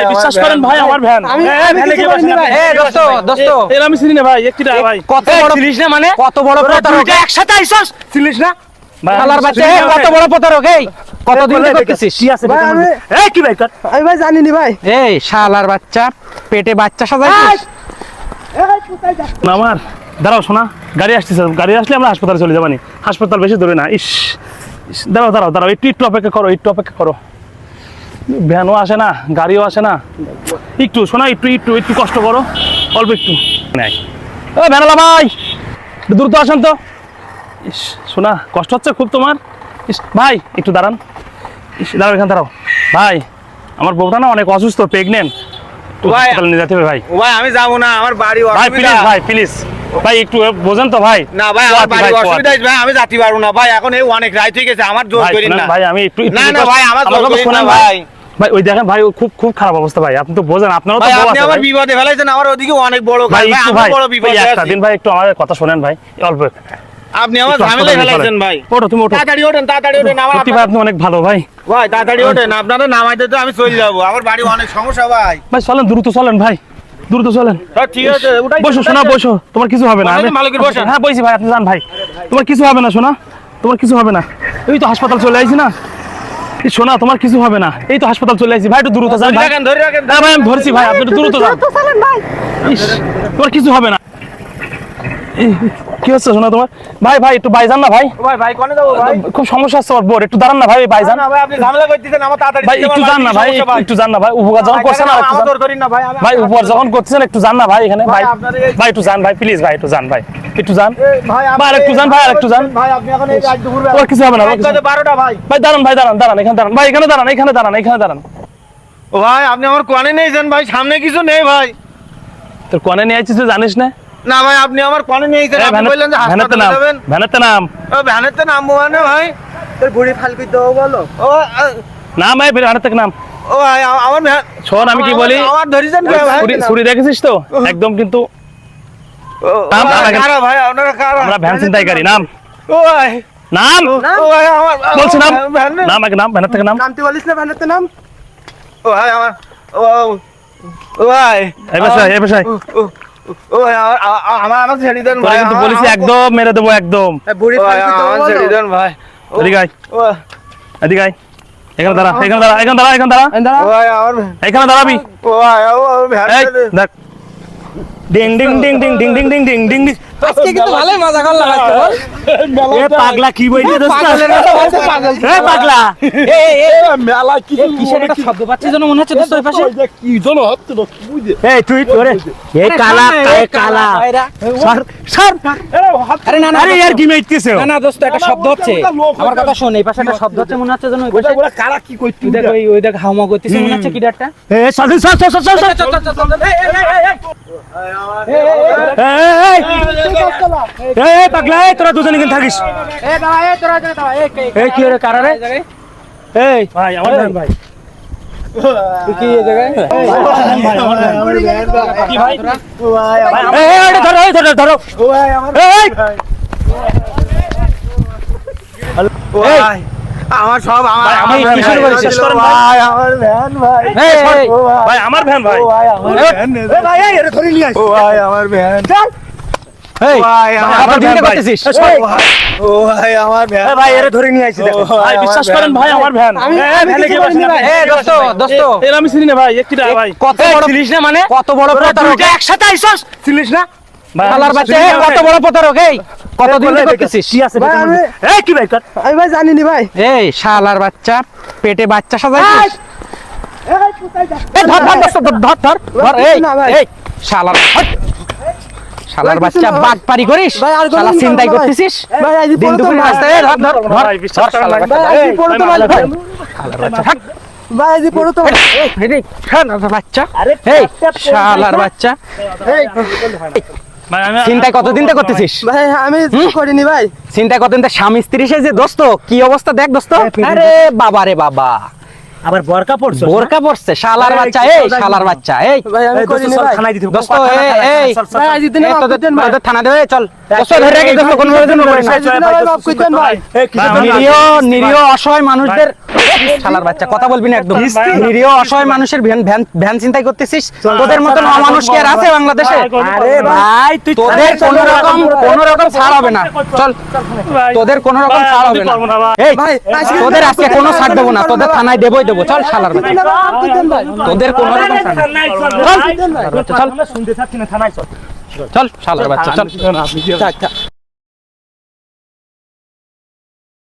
বিশ্বাস করেন ভাই আমার ভ্যান কত বড় প্রতারক একসাথে আইছস ছিলিস না শালার বাচ্চা কত বড় প্রতারক এই কতদিন থেকে করতেছিস কি আছে এই কি ভাই কর আমি ভাই জানিনি ভাই এই শালার বাচ্চা পেটে বাচ্চা সাজাইছিস আমার দাঁড়াও শোনা গাড়ি আসতেছে গাড়ি আসলে আমরা হাসপাতালে চলে যাবানি হাসপাতাল বেশি দূরে না ইস দাঁড়াও দাঁড়াও দাঁড়াও একটু অপেক্ষা করো ভ্যানও আসে না গাড়িও আসে না একটু শোনা একটু কষ্ট করো অল্প একটু নাই ও ভ্যানওয়ালা ভাই দ্রুত আসেন তো ইস শোনা কষ্ট হচ্ছে খুব তোমার ইস ভাই একটু দাঁড়ান ইস দাঁড়াও এখানে দাঁড়াও ভাই আমার বউটা না অনেক অসুস্থ প্রেগনেন্ট হাসপাতালে নিয়ে যেতে হবে ভাই ভাই আমি যাবো না আমার বাড়ি অসুবিধা ভাই প্লিজ ভাই একটু বোঝেন তো ভাই না ভাই আমার বাড়ি অসুবিধা আছে ভাই আমি যেতে পারবো না ভাই এখন এই অনেক রাত হয়ে গেছে আমার জোর করেন না ভাই আমি একটু না না ভাই আমার জোর করেন না ভাই ভাই ওই দেখেন ভাই খুব খারাপ অবস্থা ভাই আপনি তো বোঝেন আপনারও তো ভাই বউ আপনি আছে আমার বিপদে ফেলাইছেন আমার ওদিকে অনেক বড় ভাই আমি বড় বিপদে একটা আছি দিন ভাই একটু আমার কথা শুনেন ভাই অল্প আপনি আমার ঝামেলায় ফেলাইছেন ভাই ওঠো তুমি ওঠো তাড়াতাড়ি ওঠেন আমার সত্যি ভাই আপনি অনেক ভালো ভাই ভাই তাড়াতাড়ি ওঠেন আপনারা নামাইতে তো আমি চলে যাব আমার বাড়ি অনেক সমস্যা ভাই ভাই চলেন দ্রুত চলেন ভাই দ্রুত চলেন ঠিক আছে উঠাই বসো শোনা বসো তোমার কিছু হবে না মালিকের বসেন হ্যাঁ বইছি ভাই আপনি যান ভাই তোমার কিছু হবে না শোনা তোমার কিছু হবে না এই তো হাসপাতাল চলে আইছি না শোনা তোমার কিছু হবে না এই তো হাসপাতাল চলে আইছি ভাই একটু দ্রুত যান ভাই ধরে রাখেন না ভাই আমি ধরছি ভাই আপনি একটু দ্রুত যান ইস তোমার কিছু হবে না কি হচ্ছে শোনা তোমার ভাই একটু বাইজান না ভাই ভাই কোনে যাব ভাই খুব সমস্যা আছে ওর একটু দাঁড়ান না ভাই বাইজান না ভাই আপনি ঝামেলা করতেছেন আমার তাড়াতাড়ি ভাই একটু যান না ভাই একটু যান না ভাই উপকার যখন করছেন আর একটু আমার করেন না ভাই ভাই উপকার যখন করছেন একটু যান না ভাই এখানে ভাই ভাই একটু যান ভাই প্লিজ ভাই একটু যান ভাই একটু যান ভাই একটু যান ভাই একটু যান ভাই আপনি এখন এই রাত দুপুর ওর কিছু হবে না 12টা ভাই ভাই দাঁড়ান এখানে দাঁড়ান ভাই এখানে দাঁড়ান ও ভাই আপনি আমার কোণে নিয়েছেন ভাই সামনে কিছু নেই ভাই তোর কোণে নিয়ে আইছিস তুই জানিস না না ভাই আপনি আমার কোণে নিয়েছেন আপনি বললেন যে হাসপাতালে যাবেন ভ্যানেতে নাম ও ভ্যানেতে নামবো মানে ভাই তোর বুড়ি ফালকি দাও বলো ও নাম ভাই ভ্যানেতে নাম ও ভাই আমার শোন আমি কি বলি আমার ধরিছেন ভাই ছুরি দেখেছিস তো একদম কিন্তু নাম কারা ভাই আপনারা কারা আমরা ভ্যান ছিনতাইকারী নাম ও ভাই নাম ও ভাই আমার বলছি নাম আগে নাম ভ্যানেতে নাম নামতে বলিস না ভ্যানেতে নাম ও ভাই আমার ও ভাই এই বসাই ও ভাই আমার ছেড়ে দেন ভাই কিন্তু বলিস একদম মেরে দেবো একদম বুড়ি ফালকি দাও আমার ছেড়ে দেন ভাই এদিকে আয় এখানে দাঁড়া ভাই আমার এখানে দাঁড়াবি ও ভাই ও ভ্যান দেখ ding ding ding ding ding ding ding ding ding আজকে কিন্তু ভালোই মজা করলাম আজকে বল এ পাগলা কি বইলি দোস্ত এ পাগলা এ মেলা কি কিসের একটা শব্দ পাচ্ছি যেন মনে হচ্ছে দোস্ত ওই পাশে কি জানো হচ্ছে না কি বুঝে এই তুই তোরে এ কালা সর আরে না আরে यार কি মেইতেছে না দোস্ত একটা শব্দ হচ্ছে আমার কথা শুন এই পাশে একটা শব্দ হচ্ছে মনে হচ্ছে যেন ওই পাশে ওরা কারা কি কইতে দেখ ওই দেখ হাওয়া করতেছে মনে হচ্ছে কি ডাটা এ চল এই পাগলা তোরা দুজন এখানে থাকিস এই কি রে কারা রে এই ভাই আমার ভাই কি এই জায়গায় কি ভাই এই ধরো ও ভাই আমার এই আমার সব আমার আমি কিশোর বাড়ি শেষ করেন ভাই আমার ভ্যান ভাই ভাই আমার ভ্যান ভাই ভাই এই এর ধরে নিয়ে আস ও ভাই আমার ভ্যান চল এই ভাই আমার ভ্যান করতেছিস ও ভাই আমার ভ্যান ভাই এর ধরে নিয়ে আইছি দেখো ভাই বিশ্বাস করেন ভাই আমার ভ্যান ভ্যানে কে বসেন ভাই এই দোস্ত এর আমি চিনি না ভাই একটিটা ভাই কত বড় ছিলিস না মানে কত বড় প্রতারক একসাথে আইছস ছিলিস না শালার বাচ্চা কত বড় প্রতারক এই কতদিন থেকে করতেছিস কি আছে এই কি ভাই কর আমি ভাই জানিনি ভাই এই শালার বাচ্চা পেটে বাচ্চা সাজাইছিস এই কোথায় যা এই ধর এই শালার বাচ্চা বাটপারি করিস শালা চিন্তাই করতেছিস ভাই আজ দিন দুপুরে রাস্তায় ধর ভাই বিশ্বাস শালার বাচ্চা ভাই পড়ো তো ভাই শালার বাচ্চা থাক ভাই আজ পড়ো তো এই শালার বাচ্চা এই শালার বাচ্চা এই চিন্তাই কতদিন থেকে করতেছিস ভাই আমি করিনি ভাই চিন্তাই কতদিন থেকে স্বামী স্ত্রী সে যে দোস্ত কি অবস্থা দেখ দোস্ত আরে বাবা রে বাবা আবার বোরকা পড়ছো বোরকা পড়ছে শালার বাচ্চা, এই শালার বাচ্চা, এই ভাই আমি করিনি ভাই থানায় দিতে দোস্ত এই ভাই আজ দিন মাফ করে দেন ভাই তোদের থানা দেবে, চল দোস্ত ধরে রাখি দোস্ত, কোনো প্রয়োজন করিস না। আজ দিন ভাই মাফ করে দেন ভাই নিরীহ নিরীহ অসহায় মানুষদের, শালার বাচ্চা কথা বলবি না একদম। নিরীহ অসহায় মানুষের ভ্যান চিন্তাই করতেছিস? তোদের মতন অমানুষ কি আর আছে বাংলাদেশে? আরে ভাই তুই তোদের কোনো রকম ছাড় হবে না, চল তোদের কোনো রকম ছাড় হবে না। এই ভাই, তোদের আজকে কোনো ছাড় দেবো না, তোদের থানায় দেবই দেবো, চল শালার বাচ্চা। মাফ করে দেন ভাই তোদের কোনো রকম ছাড় নাই। শুনতে থাকি না থানায় চল চল শালার বাচ্চা, চল। থাক থাক